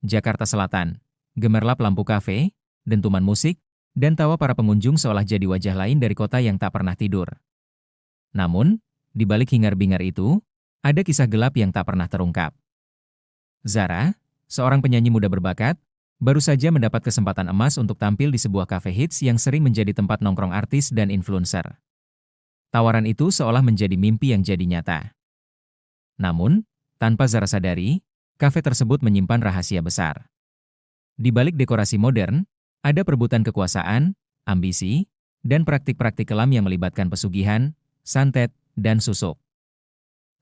Jakarta Selatan. Gemerlap lampu kafe, dentuman musik, dan tawa para pengunjung seolah jadi wajah lain dari kota yang tak pernah tidur. Namun, di balik hingar-bingar itu, ada kisah gelap yang tak pernah terungkap. Zara, seorang penyanyi muda berbakat, baru saja mendapat kesempatan emas untuk tampil di sebuah kafe hits yang sering menjadi tempat nongkrong artis dan influencer. Tawaran itu seolah menjadi mimpi yang jadi nyata. Namun, tanpa Zara sadari, kafe tersebut menyimpan rahasia besar. Di balik dekorasi modern, ada perebutan kekuasaan, ambisi, dan praktik-praktik kelam yang melibatkan pesugihan, santet, dan susuk.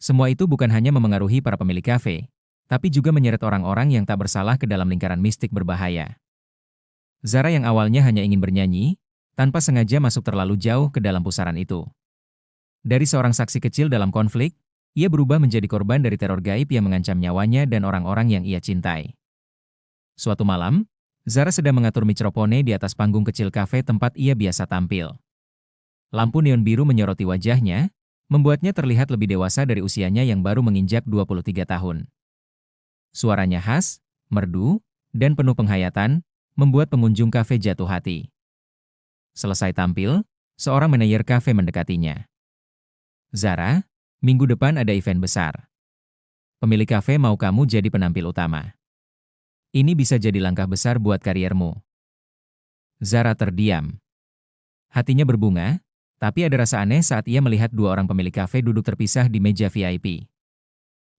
Semua itu bukan hanya memengaruhi para pemilik kafe, tapi juga menyeret orang-orang yang tak bersalah ke dalam lingkaran mistik berbahaya. Zara yang awalnya hanya ingin bernyanyi, tanpa sengaja masuk terlalu jauh ke dalam pusaran itu. Dari seorang saksi kecil dalam konflik, ia berubah menjadi korban dari teror gaib yang mengancam nyawanya dan orang-orang yang ia cintai. Suatu malam, Zara sedang mengatur mikrofone di atas panggung kecil kafe tempat ia biasa tampil. Lampu neon biru menyoroti wajahnya, membuatnya terlihat lebih dewasa dari usianya yang baru menginjak 23 tahun. Suaranya khas, merdu, dan penuh penghayatan, membuat pengunjung kafe jatuh hati. Selesai tampil, seorang manajer kafe mendekatinya. Zara, minggu depan ada event besar. Pemilik kafe mau kamu jadi penampil utama. Ini bisa jadi langkah besar buat kariermu. Zara terdiam. Hatinya berbunga, tapi ada rasa aneh saat ia melihat dua orang pemilik kafe duduk terpisah di meja VIP.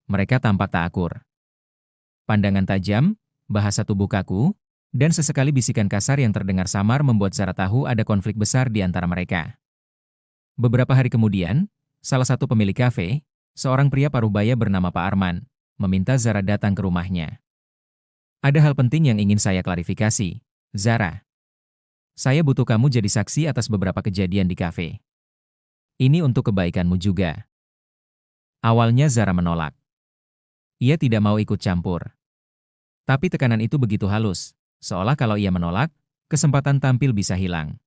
Mereka tampak tak akur. Pandangan tajam, bahasa tubuh kaku, dan sesekali bisikan kasar yang terdengar samar membuat Zara tahu ada konflik besar di antara mereka. Beberapa hari kemudian, salah satu pemilik kafe, seorang pria paruh baya bernama Pak Arman, meminta Zara datang ke rumahnya. Ada hal penting yang ingin saya klarifikasi, Zara. Saya butuh kamu jadi saksi atas beberapa kejadian di kafe. Ini untuk kebaikanmu juga. Awalnya Zara menolak. Ia tidak mau ikut campur. Tapi tekanan itu begitu halus, seolah kalau ia menolak, kesempatan tampil bisa hilang.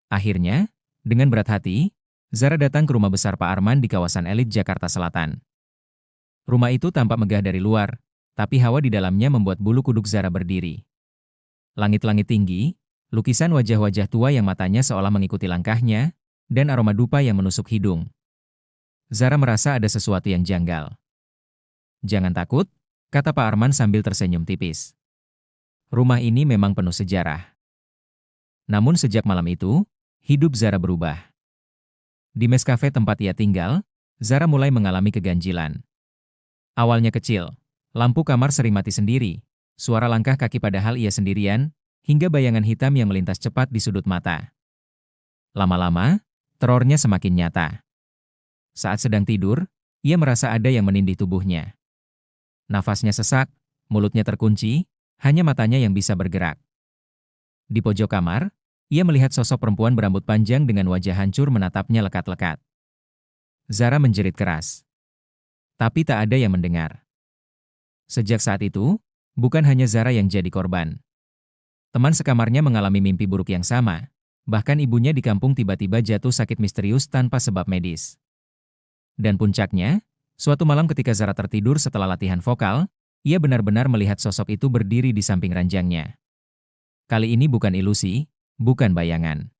Akhirnya, dengan berat hati, Zara datang ke rumah besar Pak Arman di kawasan elit Jakarta Selatan. Rumah itu tampak megah dari luar, tapi hawa di dalamnya membuat bulu kuduk Zara berdiri. Langit-langit tinggi, lukisan wajah-wajah tua yang matanya seolah mengikuti langkahnya, dan aroma dupa yang menusuk hidung. Zara merasa ada sesuatu yang janggal. Jangan takut, kata Pak Arman sambil tersenyum tipis. Rumah ini memang penuh sejarah. Namun sejak malam itu, hidup Zara berubah. Di mes kafe tempat ia tinggal, Zara mulai mengalami keganjilan. Awalnya kecil, lampu kamar sering mati sendiri, suara langkah kaki padahal ia sendirian, hingga bayangan hitam yang melintas cepat di sudut mata. Lama-lama, terornya semakin nyata. Saat sedang tidur, ia merasa ada yang menindih tubuhnya. Nafasnya sesak, mulutnya terkunci, hanya matanya yang bisa bergerak. Di pojok kamar, ia melihat sosok perempuan berambut panjang dengan wajah hancur menatapnya lekat-lekat. Zara menjerit keras. Tapi tak ada yang mendengar. Sejak saat itu, bukan hanya Zara yang jadi korban. Teman sekamarnya mengalami mimpi buruk yang sama, bahkan ibunya di kampung tiba-tiba jatuh sakit misterius tanpa sebab medis. Dan puncaknya, suatu malam ketika Zara tertidur setelah latihan vokal, ia benar-benar melihat sosok itu berdiri di samping ranjangnya. Kali ini bukan ilusi, bukan bayangan.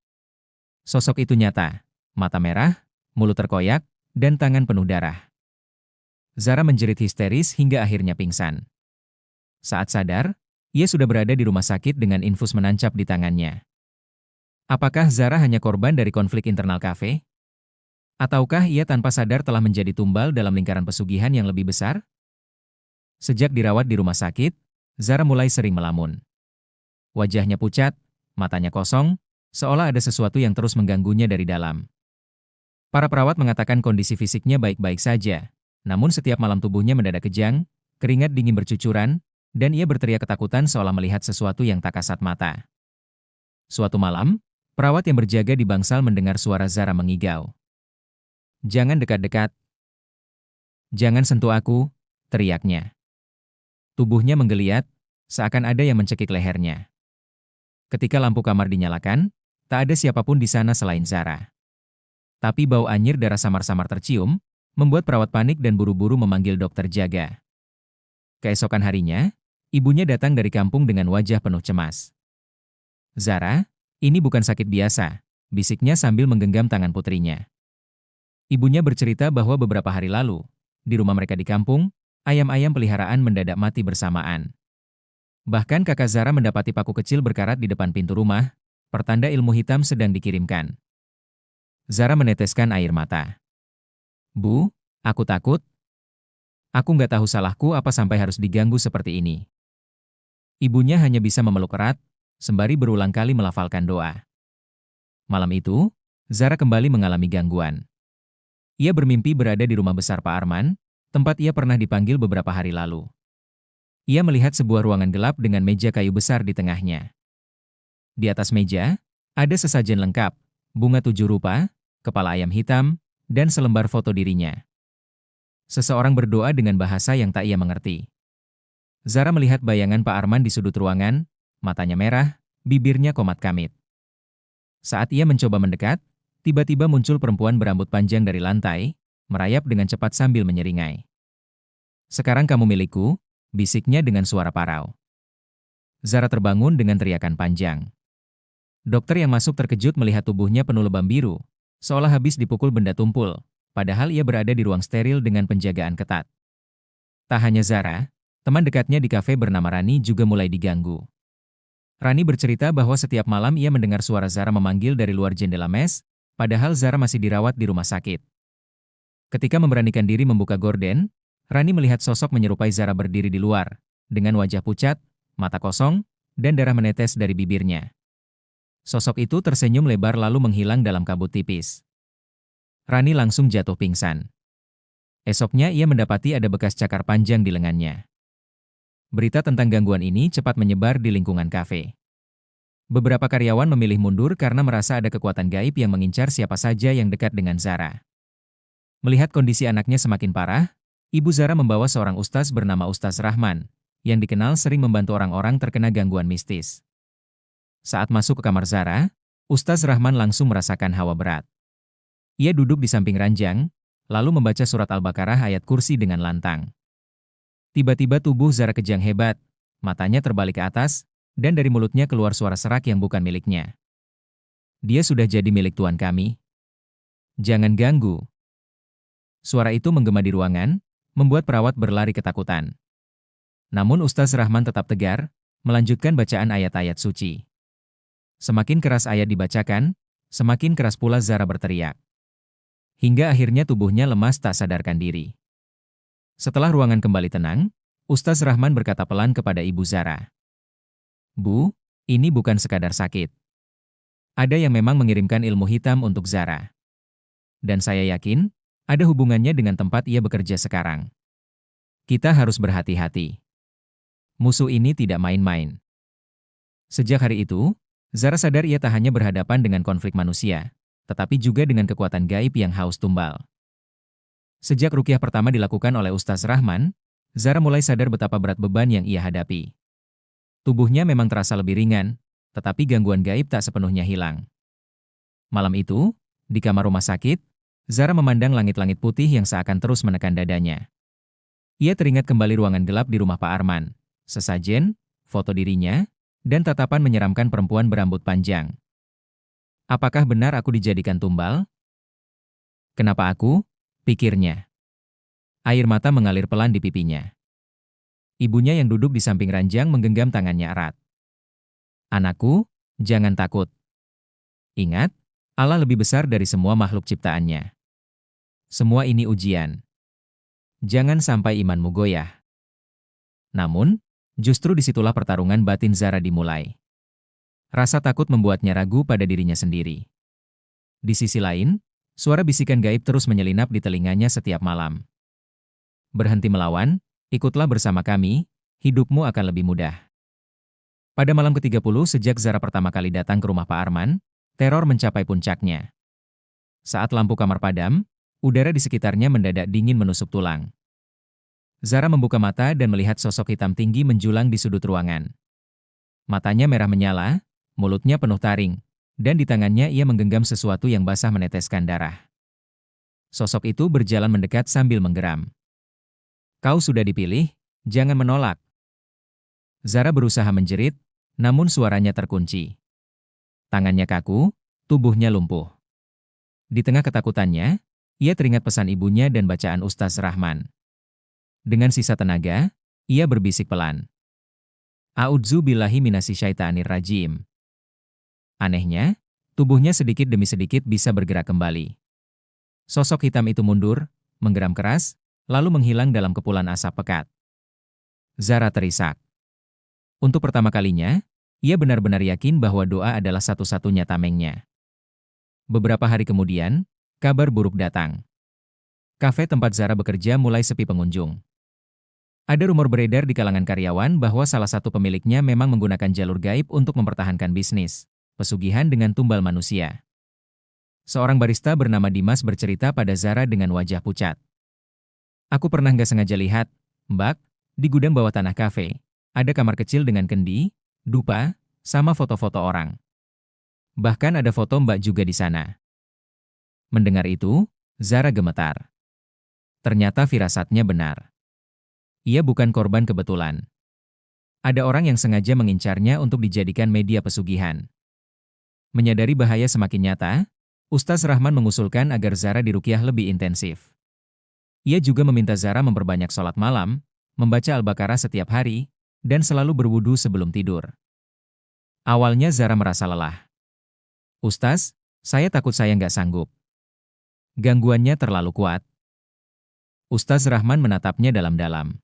Sosok itu nyata, mata merah, mulut terkoyak, dan tangan penuh darah. Zara menjerit histeris hingga akhirnya pingsan. Saat sadar, ia sudah berada di rumah sakit dengan infus menancap di tangannya. Apakah Zara hanya korban dari konflik internal kafe? Ataukah ia tanpa sadar telah menjadi tumbal dalam lingkaran pesugihan yang lebih besar? Sejak dirawat di rumah sakit, Zara mulai sering melamun. Wajahnya pucat, matanya kosong, seolah ada sesuatu yang terus mengganggunya dari dalam. Para perawat mengatakan kondisi fisiknya baik-baik saja, namun setiap malam tubuhnya mendadak kejang, keringat dingin bercucuran, dan ia berteriak ketakutan seolah melihat sesuatu yang tak kasat mata. Suatu malam, perawat yang berjaga di bangsal mendengar suara Zara mengigau. "Jangan dekat-dekat. Jangan sentuh aku," teriaknya. Tubuhnya menggeliat, seakan ada yang mencekik lehernya. Ketika lampu kamar dinyalakan, tak ada siapapun di sana selain Zara. Tapi bau anyir darah samar-samar tercium, membuat perawat panik dan buru-buru memanggil dokter jaga. Keesokan harinya, Ibunya datang dari kampung dengan wajah penuh cemas. "Zara, ini bukan sakit biasa," bisiknya sambil menggenggam tangan putrinya. Ibunya bercerita bahwa beberapa hari lalu, di rumah mereka di kampung, ayam-ayam peliharaan mendadak mati bersamaan. Bahkan kakak Zara mendapati paku kecil berkarat di depan pintu rumah, pertanda ilmu hitam sedang dikirimkan. Zara meneteskan air mata. "Bu, aku takut. Aku nggak tahu salahku apa sampai harus diganggu seperti ini." Ibunya hanya bisa memeluk erat, sembari berulang kali melafalkan doa. Malam itu, Zara kembali mengalami gangguan. Ia bermimpi berada di rumah besar Pak Arman, tempat ia pernah dipanggil beberapa hari lalu. Ia melihat sebuah ruangan gelap dengan meja kayu besar di tengahnya. Di atas meja, ada sesajen lengkap, bunga 7 rupa, kepala ayam hitam, dan selembar foto dirinya. Seseorang berdoa dengan bahasa yang tak ia mengerti. Zara melihat bayangan Pak Arman di sudut ruangan, matanya merah, bibirnya komat kamit. Saat ia mencoba mendekat, tiba-tiba muncul perempuan berambut panjang dari lantai, merayap dengan cepat sambil menyeringai. "Sekarang kamu milikku," bisiknya dengan suara parau. Zara terbangun dengan teriakan panjang. Dokter yang masuk terkejut melihat tubuhnya penuh lebam biru, seolah habis dipukul benda tumpul, padahal ia berada di ruang steril dengan penjagaan ketat. Tak hanya Zara, teman dekatnya di kafe bernama Rani juga mulai diganggu. Rani bercerita bahwa setiap malam ia mendengar suara Zara memanggil dari luar jendela mes, padahal Zara masih dirawat di rumah sakit. Ketika memberanikan diri membuka gorden, Rani melihat sosok menyerupai Zara berdiri di luar, dengan wajah pucat, mata kosong, dan darah menetes dari bibirnya. Sosok itu tersenyum lebar lalu menghilang dalam kabut tipis. Rani langsung jatuh pingsan. Esoknya ia mendapati ada bekas cakar panjang di lengannya. Berita tentang gangguan ini cepat menyebar di lingkungan kafe. Beberapa karyawan memilih mundur karena merasa ada kekuatan gaib yang mengincar siapa saja yang dekat dengan Zara. Melihat kondisi anaknya semakin parah, ibu Zara membawa seorang ustaz bernama Ustaz Rahman, yang dikenal sering membantu orang-orang terkena gangguan mistis. Saat masuk ke kamar Zara, Ustaz Rahman langsung merasakan hawa berat. Ia duduk di samping ranjang, lalu membaca surat Al-Baqarah ayat kursi dengan lantang. Tiba-tiba tubuh Zara kejang hebat, matanya terbalik ke atas, dan dari mulutnya keluar suara serak yang bukan miliknya. "Dia sudah jadi milik Tuan kami. Jangan ganggu." Suara itu menggema di ruangan, membuat perawat berlari ketakutan. Namun Ustaz Rahman tetap tegar, melanjutkan bacaan ayat-ayat suci. Semakin keras ayat dibacakan, semakin keras pula Zara berteriak. Hingga akhirnya tubuhnya lemas tak sadarkan diri. Setelah ruangan kembali tenang, Ustaz Rahman berkata pelan kepada Ibu Zara. "Bu, ini bukan sekadar sakit. Ada yang memang mengirimkan ilmu hitam untuk Zara. Dan saya yakin, ada hubungannya dengan tempat ia bekerja sekarang. Kita harus berhati-hati. Musuh ini tidak main-main." Sejak hari itu, Zara sadar ia tak hanya berhadapan dengan konflik manusia, tetapi juga dengan kekuatan gaib yang haus tumbal. Sejak ruqyah pertama dilakukan oleh Ustaz Rahman, Zara mulai sadar betapa berat beban yang ia hadapi. Tubuhnya memang terasa lebih ringan, tetapi gangguan gaib tak sepenuhnya hilang. Malam itu, di kamar rumah sakit, Zara memandang langit-langit putih yang seakan terus menekan dadanya. Ia teringat kembali ruangan gelap di rumah Pak Arman, sesajen, foto dirinya, dan tatapan menyeramkan perempuan berambut panjang. Apakah benar aku dijadikan tumbal? Kenapa aku? Pikirnya. Air mata mengalir pelan di pipinya. Ibunya yang duduk di samping ranjang menggenggam tangannya erat. "Anakku, jangan takut. Ingat, Allah lebih besar dari semua makhluk ciptaannya. Semua ini ujian. Jangan sampai imanmu goyah." Namun, justru disitulah pertarungan batin Zara dimulai. Rasa takut membuatnya ragu pada dirinya sendiri. Di sisi lain, suara bisikan gaib terus menyelinap di telinganya setiap malam. "Berhenti melawan, ikutlah bersama kami, hidupmu akan lebih mudah." Pada malam ke-30 sejak Zara pertama kali datang ke rumah Pak Arman, teror mencapai puncaknya. Saat lampu kamar padam, udara di sekitarnya mendadak dingin menusuk tulang. Zara membuka mata dan melihat sosok hitam tinggi menjulang di sudut ruangan. Matanya merah menyala, mulutnya penuh taring, dan di tangannya ia menggenggam sesuatu yang basah meneteskan darah. Sosok itu berjalan mendekat sambil menggeram. "Kau sudah dipilih, jangan menolak." Zara berusaha menjerit, namun suaranya terkunci. Tangannya kaku, tubuhnya lumpuh. Di tengah ketakutannya, ia teringat pesan ibunya dan bacaan Ustaz Rahman. Dengan sisa tenaga, ia berbisik pelan. A'udzu billahi minasyaitonir rajim. Anehnya, tubuhnya sedikit demi sedikit bisa bergerak kembali. Sosok hitam itu mundur, menggeram keras, lalu menghilang dalam kepulan asap pekat. Zara terisak. Untuk pertama kalinya, ia benar-benar yakin bahwa doa adalah satu-satunya tamengnya. Beberapa hari kemudian, kabar buruk datang. Kafe tempat Zara bekerja mulai sepi pengunjung. Ada rumor beredar di kalangan karyawan bahwa salah satu pemiliknya memang menggunakan jalur gaib untuk mempertahankan bisnis, pesugihan dengan tumbal manusia. Seorang barista bernama Dimas bercerita pada Zara dengan wajah pucat. Aku pernah nggak sengaja lihat, Mbak, di gudang bawah tanah kafe, ada kamar kecil dengan kendi, dupa, sama foto-foto orang. Bahkan ada foto Mbak juga di sana. Mendengar itu, Zara gemetar. Ternyata firasatnya benar. Ia bukan korban kebetulan. Ada orang yang sengaja mengincarnya untuk dijadikan media pesugihan. Menyadari bahaya semakin nyata, Ustaz Rahman mengusulkan agar Zara diruqyah lebih intensif. Ia juga meminta Zara memperbanyak sholat malam, membaca Al-Baqarah setiap hari, dan selalu berwudu sebelum tidur. Awalnya Zara merasa lelah. Ustaz, saya takut saya nggak sanggup. Gangguannya terlalu kuat. Ustaz Rahman menatapnya dalam-dalam.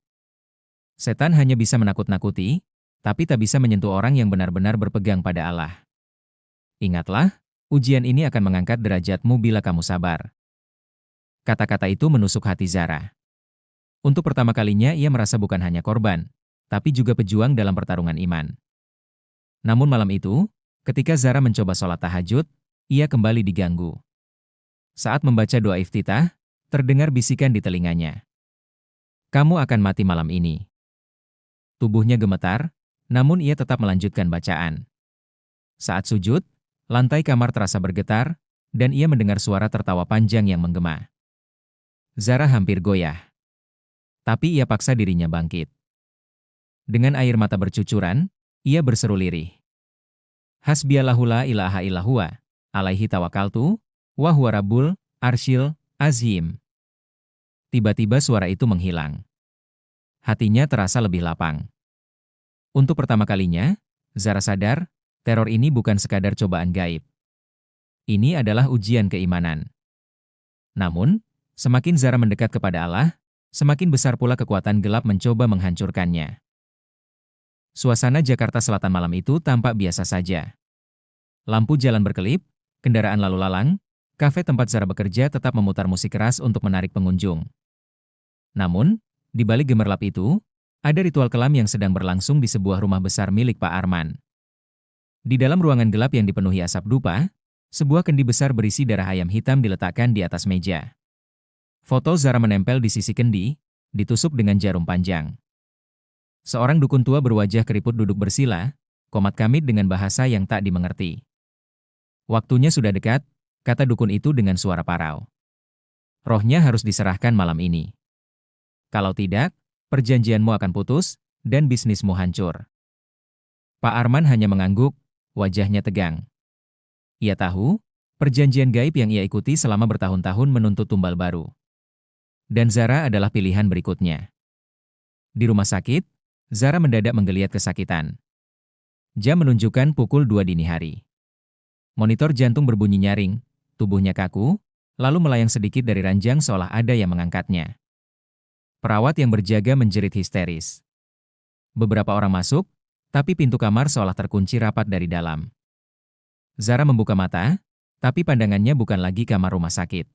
Setan hanya bisa menakut-nakuti, tapi tak bisa menyentuh orang yang benar-benar berpegang pada Allah. Ingatlah, ujian ini akan mengangkat derajatmu bila kamu sabar. Kata-kata itu menusuk hati Zara. Untuk pertama kalinya ia merasa bukan hanya korban, tapi juga pejuang dalam pertarungan iman. Namun malam itu, ketika Zara mencoba sholat tahajud, ia kembali diganggu. Saat membaca doa iftitah, terdengar bisikan di telinganya. Kamu akan mati malam ini. Tubuhnya gemetar, namun ia tetap melanjutkan bacaan. Saat sujud, lantai kamar terasa bergetar, dan ia mendengar suara tertawa panjang yang menggema. Zara hampir goyah. Tapi ia paksa dirinya bangkit. Dengan air mata bercucuran, ia berseru lirih. Hasbiyallahu la ilaha illa huwa, alaihi tawakkaltu, wa huwa rabbul arsyil azim. Tiba-tiba suara itu menghilang. Hatinya terasa lebih lapang. Untuk pertama kalinya, Zara sadar, teror ini bukan sekadar cobaan gaib. Ini adalah ujian keimanan. Namun, semakin Zara mendekat kepada Allah, semakin besar pula kekuatan gelap mencoba menghancurkannya. Suasana Jakarta Selatan malam itu tampak biasa saja. Lampu jalan berkelip, kendaraan lalu lalang, kafe tempat Zara bekerja tetap memutar musik keras untuk menarik pengunjung. Namun, di balik gemerlap itu, ada ritual kelam yang sedang berlangsung di sebuah rumah besar milik Pak Arman. Di dalam ruangan gelap yang dipenuhi asap dupa, sebuah kendi besar berisi darah ayam hitam diletakkan di atas meja. Foto Zara menempel di sisi kendi, ditusuk dengan jarum panjang. Seorang dukun tua berwajah keriput duduk bersila, komat kamit dengan bahasa yang tak dimengerti. Waktunya sudah dekat, kata dukun itu dengan suara parau. Rohnya harus diserahkan malam ini. Kalau tidak, perjanjianmu akan putus, dan bisnismu hancur. Pak Arman hanya mengangguk, wajahnya tegang. Ia tahu, perjanjian gaib yang ia ikuti selama bertahun-tahun menuntut tumbal baru. Dan Zara adalah pilihan berikutnya. Di rumah sakit, Zara mendadak menggeliat kesakitan. Jam menunjukkan pukul 2 dini hari. Monitor jantung berbunyi nyaring, tubuhnya kaku, lalu melayang sedikit dari ranjang seolah ada yang mengangkatnya. Perawat yang berjaga menjerit histeris. Beberapa orang masuk, tapi pintu kamar seolah terkunci rapat dari dalam. Zara membuka mata, tapi pandangannya bukan lagi kamar rumah sakit.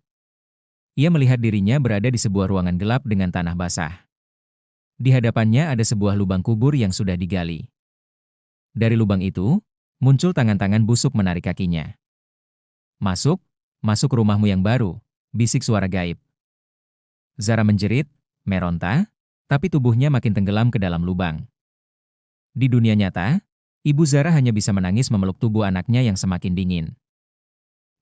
Ia melihat dirinya berada di sebuah ruangan gelap dengan tanah basah. Di hadapannya ada sebuah lubang kubur yang sudah digali. Dari lubang itu, muncul tangan-tangan busuk menarik kakinya. Masuk, masuk rumahmu yang baru, bisik suara gaib. Zara menjerit, meronta, tapi tubuhnya makin tenggelam ke dalam lubang. Di dunia nyata, Ibu Zara hanya bisa menangis memeluk tubuh anaknya yang semakin dingin.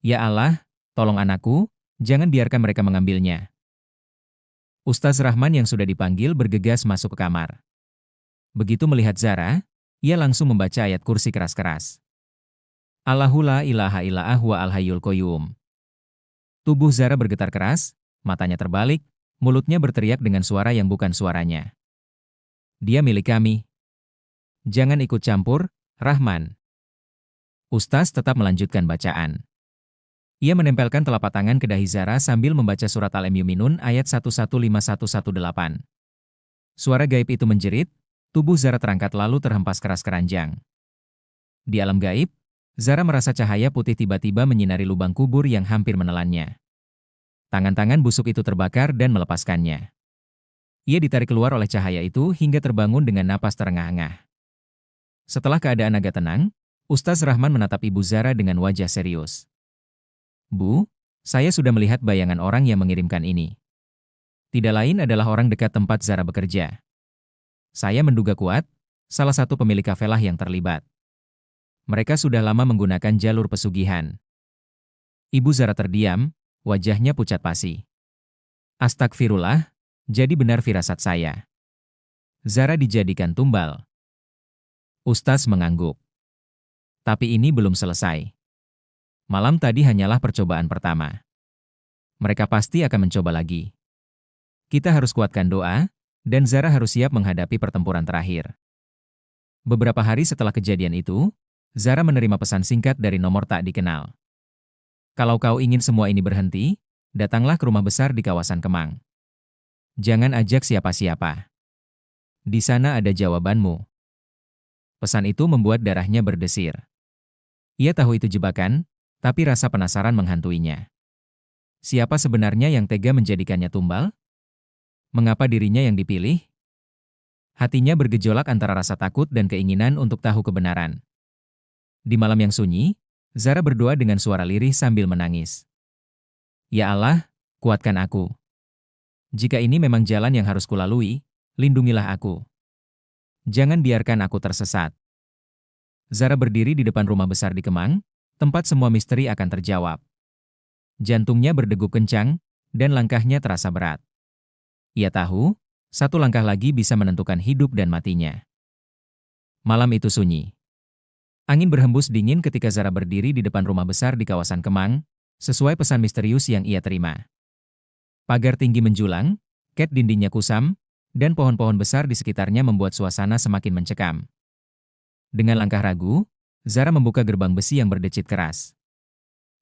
Ya Allah, tolong anakku, jangan biarkan mereka mengambilnya. Ustaz Rahman yang sudah dipanggil bergegas masuk ke kamar. Begitu melihat Zara, ia langsung membaca ayat kursi keras-keras. Allahu la ilaha illa huwa al-hayyul qayyum. Tubuh Zara bergetar keras, matanya terbalik, mulutnya berteriak dengan suara yang bukan suaranya. Dia milik kami. Jangan ikut campur, Rahman. Ustaz tetap melanjutkan bacaan. Ia menempelkan telapak tangan ke dahi Zara sambil membaca surat Al-Mu'minun ayat 115118. Suara gaib itu menjerit, tubuh Zara terangkat lalu terhempas keras keranjang. Di alam gaib, Zara merasa cahaya putih tiba-tiba menyinari lubang kubur yang hampir menelannya. Tangan-tangan busuk itu terbakar dan melepaskannya. Ia ditarik keluar oleh cahaya itu hingga terbangun dengan napas terengah-engah. Setelah keadaan agak tenang, Ustaz Rahman menatap Ibu Zara dengan wajah serius. Bu, saya sudah melihat bayangan orang yang mengirimkan ini. Tidak lain adalah orang dekat tempat Zara bekerja. Saya menduga kuat, salah satu pemilik kafelah yang terlibat. Mereka sudah lama menggunakan jalur pesugihan. Ibu Zara terdiam, wajahnya pucat pasi. Astagfirullah, jadi benar firasat saya. Zara dijadikan tumbal. Ustaz mengangguk. Tapi ini belum selesai. Malam tadi hanyalah percobaan pertama. Mereka pasti akan mencoba lagi. Kita harus kuatkan doa, dan Zara harus siap menghadapi pertempuran terakhir. Beberapa hari setelah kejadian itu, Zara menerima pesan singkat dari nomor tak dikenal. Kalau kau ingin semua ini berhenti, datanglah ke rumah besar di kawasan Kemang. Jangan ajak siapa-siapa. Di sana ada jawabanmu. Pesan itu membuat darahnya berdesir. Ia tahu itu jebakan, tapi rasa penasaran menghantuinya. Siapa sebenarnya yang tega menjadikannya tumbal? Mengapa dirinya yang dipilih? Hatinya bergejolak antara rasa takut dan keinginan untuk tahu kebenaran. Di malam yang sunyi, Zara berdoa dengan suara lirih sambil menangis. Ya Allah, kuatkan aku. Jika ini memang jalan yang harus kulalui, lindungilah aku. Jangan biarkan aku tersesat. Zara berdiri di depan rumah besar di Kemang, tempat semua misteri akan terjawab. Jantungnya berdegup kencang, dan langkahnya terasa berat. Ia tahu, satu langkah lagi bisa menentukan hidup dan matinya. Malam itu sunyi. Angin berhembus dingin ketika Zara berdiri di depan rumah besar di kawasan Kemang, sesuai pesan misterius yang ia terima. Pagar tinggi menjulang, cat dindingnya kusam, dan pohon-pohon besar di sekitarnya membuat suasana semakin mencekam. Dengan langkah ragu, Zara membuka gerbang besi yang berdecit keras.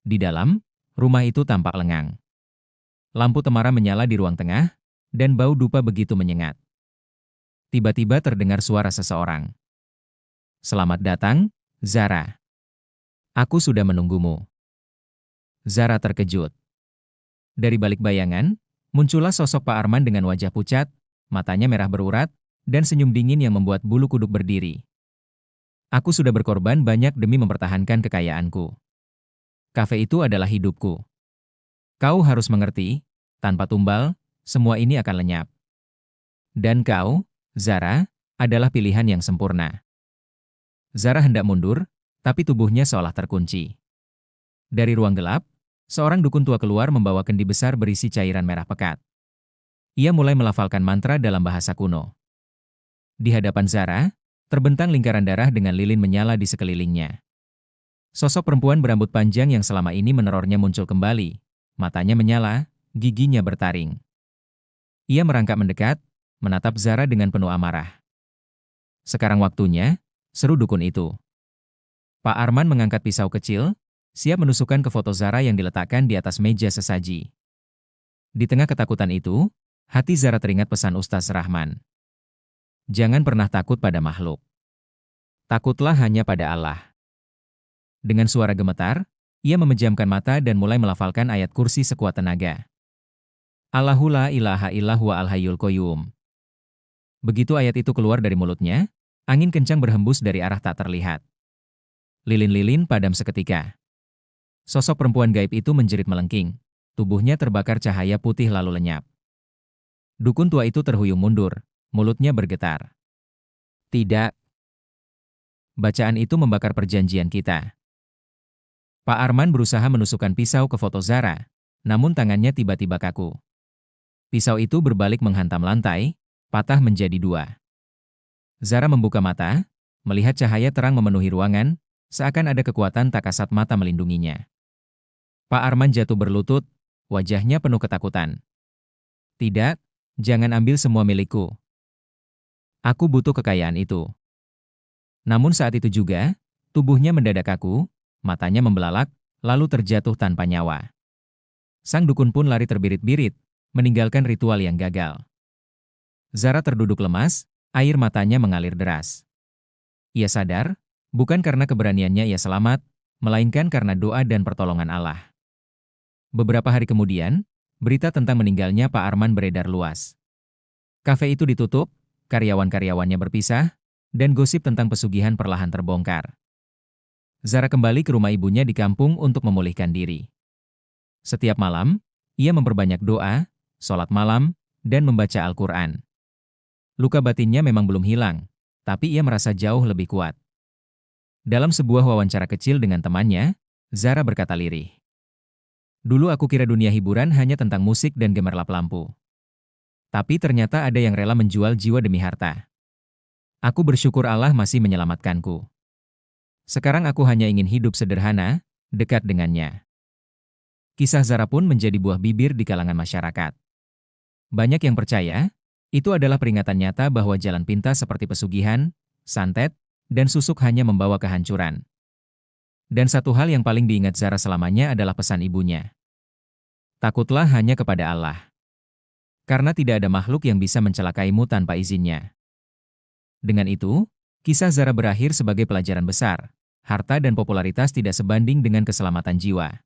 Di dalam, rumah itu tampak lengang. Lampu temara menyala di ruang tengah, dan bau dupa begitu menyengat. Tiba-tiba terdengar suara seseorang. Selamat datang, Zara. Aku sudah menunggumu. Zara terkejut. Dari balik bayangan, muncullah sosok Pak Arman dengan wajah pucat, matanya merah berurat, dan senyum dingin yang membuat bulu kuduk berdiri. Aku sudah berkorban banyak demi mempertahankan kekayaanku. Kafe itu adalah hidupku. Kau harus mengerti, tanpa tumbal, semua ini akan lenyap. Dan kau, Zara, adalah pilihan yang sempurna. Zara hendak mundur, tapi tubuhnya seolah terkunci. Dari ruang gelap, seorang dukun tua keluar membawa kendi besar berisi cairan merah pekat. Ia mulai melafalkan mantra dalam bahasa kuno. Di hadapan Zara, terbentang lingkaran darah dengan lilin menyala di sekelilingnya. Sosok perempuan berambut panjang yang selama ini menerornya muncul kembali. Matanya menyala, giginya bertaring. Ia merangkak mendekat, menatap Zara dengan penuh amarah. Sekarang waktunya, seru dukun itu. Pak Arman mengangkat pisau kecil, siap menusukkan ke foto Zara yang diletakkan di atas meja sesaji. Di tengah ketakutan itu, hati Zara teringat pesan Ustaz Rahman. Jangan pernah takut pada makhluk. Takutlah hanya pada Allah. Dengan suara gemetar, ia memejamkan mata dan mulai melafalkan ayat kursi sekuat tenaga. Allahu la ilaha illa huwa al-hayyul qayyum. Begitu ayat itu keluar dari mulutnya, angin kencang berhembus dari arah tak terlihat. Lilin-lilin padam seketika. Sosok perempuan gaib itu menjerit melengking. Tubuhnya terbakar cahaya putih lalu lenyap. Dukun tua itu terhuyung mundur, mulutnya bergetar. Tidak. Bacaan itu membakar perjanjian kita. Pak Arman berusaha menusukkan pisau ke foto Zara, namun tangannya tiba-tiba kaku. Pisau itu berbalik menghantam lantai, patah menjadi dua. Zara membuka mata, melihat cahaya terang memenuhi ruangan, seakan ada kekuatan tak kasat mata melindunginya. Pak Arman jatuh berlutut, wajahnya penuh ketakutan. Tidak, jangan ambil semua milikku. Aku butuh kekayaan itu. Namun saat itu juga, tubuhnya mendadak kaku, matanya membelalak, lalu terjatuh tanpa nyawa. Sang dukun pun lari terbirit-birit, meninggalkan ritual yang gagal. Zara terduduk lemas, air matanya mengalir deras. Ia sadar, bukan karena keberaniannya ia selamat, melainkan karena doa dan pertolongan Allah. Beberapa hari kemudian, berita tentang meninggalnya Pak Arman beredar luas. Kafe itu ditutup, karyawan-karyawannya berpisah, dan gosip tentang pesugihan perlahan terbongkar. Zara kembali ke rumah ibunya di kampung untuk memulihkan diri. Setiap malam, ia memperbanyak doa, sholat malam, dan membaca Al-Quran. Luka batinnya memang belum hilang, tapi ia merasa jauh lebih kuat. Dalam sebuah wawancara kecil dengan temannya, Zara berkata lirih. Dulu aku kira dunia hiburan hanya tentang musik dan gemerlap lampu. Tapi ternyata ada yang rela menjual jiwa demi harta. Aku bersyukur Allah masih menyelamatkanku. Sekarang aku hanya ingin hidup sederhana, dekat dengannya. Kisah Zara pun menjadi buah bibir di kalangan masyarakat. Banyak yang percaya, itu adalah peringatan nyata bahwa jalan pintas seperti pesugihan, santet, dan susuk hanya membawa kehancuran. Dan satu hal yang paling diingat Zara selamanya adalah pesan ibunya. Takutlah hanya kepada Allah. Karena tidak ada makhluk yang bisa mencelakaimu tanpa izinnya. Dengan itu, kisah Zara berakhir sebagai pelajaran besar. Harta dan popularitas tidak sebanding dengan keselamatan jiwa.